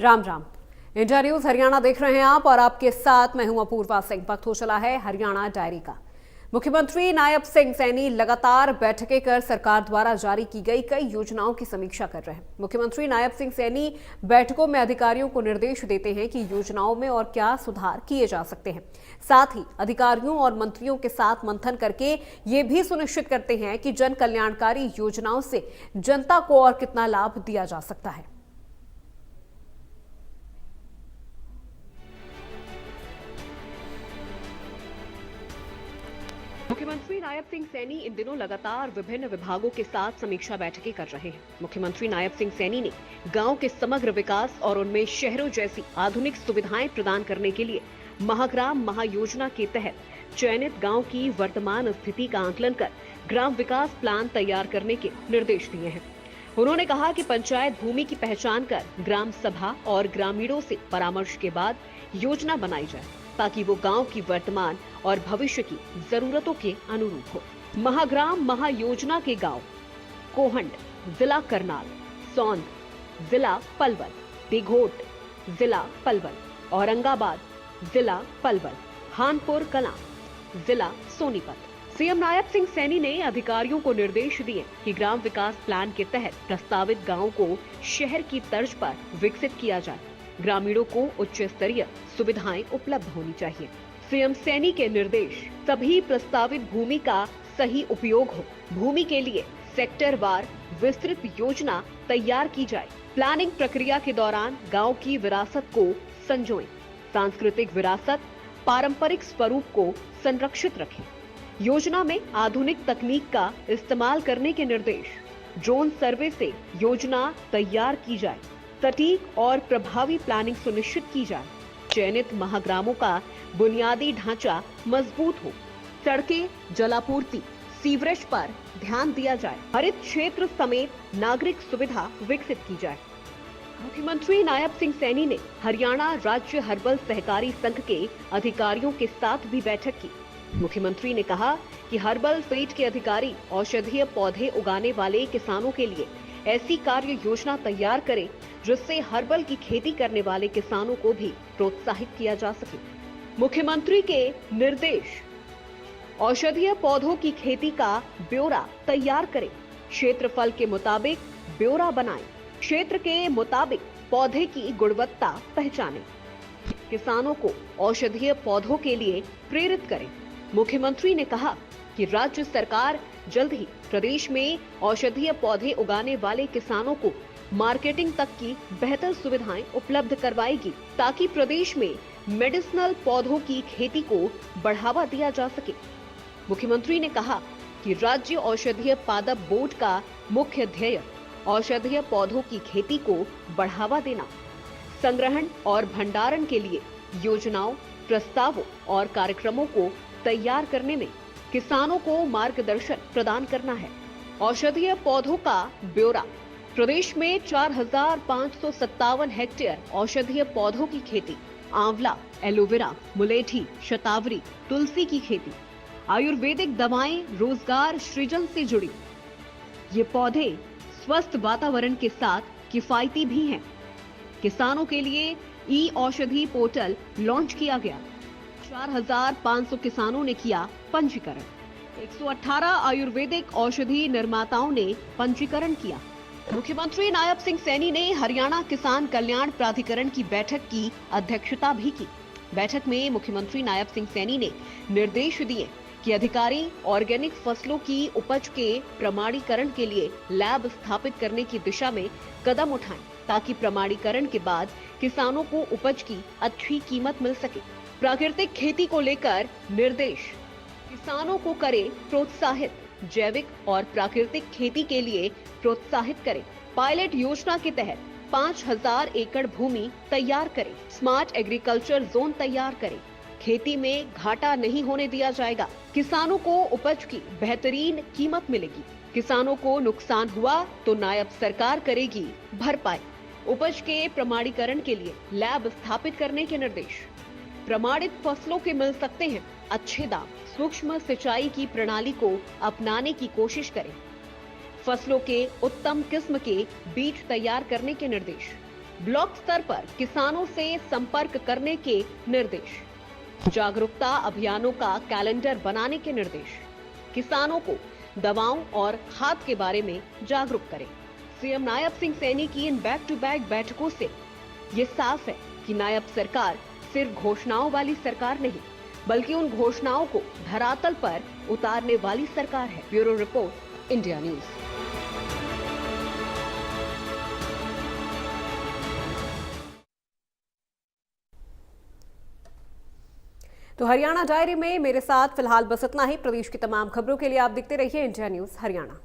Ram Ram. India news Haryana देख रहे हैं आप और आपके साथ मैं हूं अपूर्वा सिंह। वक्त हो चला है हरियाणा डायरी का। मुख्यमंत्री नायब सिंह सैनी लगातार बैठकें कर सरकार द्वारा जारी की गई कई योजनाओं की समीक्षा कर रहे हैं। मुख्यमंत्री नायब सिंह सैनी बैठकों में अधिकारियों को निर्देश देते हैं कि योजनाओं में और क्या सुधार किए जा सकते हैं। साथ ही अधिकारियों और मंत्रियों के साथ मंथन करके ये भी सुनिश्चित करते हैं कि जन कल्याणकारी योजनाओं से जनता को और कितना लाभ दिया जा सकता है। मुख्यमंत्री नायब सिंह सैनी इन दिनों लगातार विभिन्न विभागों के साथ समीक्षा बैठकें कर रहे हैं। मुख्यमंत्री नायब सिंह सैनी ने गांव के समग्र विकास और उनमें शहरों जैसी आधुनिक सुविधाएं प्रदान करने के लिए महाग्राम महायोजना के तहत चयनित गांव की वर्तमान स्थिति का आकलन कर ग्राम विकास प्लान तैयार करने के निर्देश दिए हैं। उन्होंने कहा कि पंचायत भूमि की पहचान कर ग्राम सभा और ग्रामीणों से परामर्श के बाद योजना बनाई जाए ताकि वो गांव की वर्तमान और भविष्य की जरूरतों के अनुरूप हो। महाग्राम महायोजना के गांव कोहंड जिला करनाल, सौंद जिला पलवल, दिघोट जिला पलवल, औरंगाबाद जिला पलवल, हानपुर कलां जिला सोनीपत। सीएम नायब सिंह सैनी ने अधिकारियों को निर्देश दिए कि ग्राम विकास प्लान के तहत प्रस्तावित गांवों को शहर की तर्ज पर विकसित किया जाए। ग्रामीणों को उच्च स्तरीय सुविधाएं उपलब्ध होनी चाहिए। सीएम सैनी के निर्देश, सभी प्रस्तावित भूमि का सही उपयोग हो। भूमि के लिए सेक्टर वार विस्तृत योजना तैयार की जाए। प्लानिंग प्रक्रिया के दौरान गांव की विरासत को संजोएं। सांस्कृतिक विरासत, पारंपरिक स्वरूप को संरक्षित रखें। योजना में आधुनिक तकनीक का इस्तेमाल करने के निर्देश। ड्रोन सर्वे से योजना तैयार की जाए। सटीक और प्रभावी प्लानिंग सुनिश्चित की जाए। चयनित महाग्रामों का बुनियादी ढांचा मजबूत हो। सड़कें, जलापूर्ति, सीवरेज पर ध्यान दिया जाए। हरित क्षेत्र समेत नागरिक सुविधा विकसित की जाए। मुख्यमंत्री नायब सिंह सैनी ने हरियाणा राज्य हर्बल सहकारी संघ के अधिकारियों के साथ भी बैठक की। मुख्यमंत्री ने कहा कि हर्बल फीड के अधिकारी औषधीय पौधे उगाने वाले किसानों के लिए ऐसी कार्य योजना तैयार करें जिससे हर्बल की खेती करने वाले किसानों को भी प्रोत्साहित किया जा सके। मुख्यमंत्री के निर्देश, औषधीय पौधों की खेती का ब्यौरा तैयार करें। क्षेत्रफल के मुताबिक ब्यौरा बनाएं। क्षेत्र के मुताबिक पौधे की गुणवत्ता पहचानें। किसानों को औषधीय पौधों के लिए प्रेरित करें। मुख्यमंत्री ने कहा कि राज्य सरकार जल्द ही प्रदेश में औषधीय पौधे उगाने वाले किसानों को मार्केटिंग तक की बेहतर सुविधाएं उपलब्ध करवाएगी ताकि प्रदेश में मेडिसिनल पौधों की खेती को बढ़ावा दिया जा सके। मुख्यमंत्री ने कहा कि राज्य औषधीय पादप बोर्ड का मुख्य ध्येय औषधीय पौधों की खेती को बढ़ावा देना, संग्रहण और भंडारण के लिए योजनाओं, प्रस्तावों और कार्यक्रमों को तैयार करने में किसानों को मार्गदर्शन प्रदान करना है। औषधीय पौधों का ब्यौरा, प्रदेश में 4,557 हेक्टेयर औषधीय पौधों की खेती, आंवला, एलोवेरा, मुलेठी, शतावरी, तुलसी की खेती, आयुर्वेदिक दवाएं रोजगार सृजन से जुड़ी। ये पौधे स्वस्थ वातावरण के साथ किफायती भी हैं। किसानों के लिए ई औषधि पोर्टल लॉन्च किया गया। 4,500 किसानों ने किया पंजीकरण। 118 आयुर्वेदिक औषधि निर्माताओं ने पंजीकरण किया। मुख्यमंत्री नायब सिंह सैनी ने हरियाणा किसान कल्याण प्राधिकरण की बैठक की अध्यक्षता भी की। बैठक में मुख्यमंत्री नायब सिंह सैनी ने निर्देश दिए कि अधिकारी ऑर्गेनिक फसलों की उपज के प्रमाणीकरण के लिए लैब स्थापित करने की दिशा में कदम उठाएं ताकि प्रमाणीकरण के बाद किसानों को उपज की अच्छी कीमत मिल सके। प्राकृतिक खेती को लेकर निर्देश, किसानों को करें प्रोत्साहित। जैविक और प्राकृतिक खेती के लिए प्रोत्साहित करें। पायलट योजना के तहत 5,000 एकड़ भूमि तैयार करें। स्मार्ट एग्रीकल्चर जोन तैयार करें। खेती में घाटा नहीं होने दिया जाएगा। किसानों को उपज की बेहतरीन कीमत मिलेगी। किसानों को नुकसान हुआ तो नायब सरकार करेगी भरपाई। उपज के प्रमाणीकरण के लिए लैब स्थापित करने के निर्देश। प्रमाणित फसलों के मिल सकते हैं अच्छे दाम। सूक्ष्म सिंचाई की प्रणाली को अपनाने की कोशिश करें। फसलों के उत्तम किस्म के बीज तैयार करने के निर्देश। ब्लॉक स्तर पर किसानों से संपर्क करने के निर्देश, जागरूकता अभियानों का कैलेंडर बनाने के निर्देश, किसानों को दवाओं और खाद के बारे में जागरूक करें। सीएम नायब सिंह सैनी की इन बैक टू बैक बैठकों से ये साफ है कि नायब सरकार सिर्फ घोषणाओं वाली सरकार नहीं, बल्कि उन घोषणाओं को धरातल पर उतारने वाली सरकार है। Bureau report, India news. तो हरियाणा डायरी में मेरे साथ फिलहाल बस इतना ही। प्रदेश की तमाम खबरों के लिए आप देखते रहिए इंडिया न्यूज हरियाणा।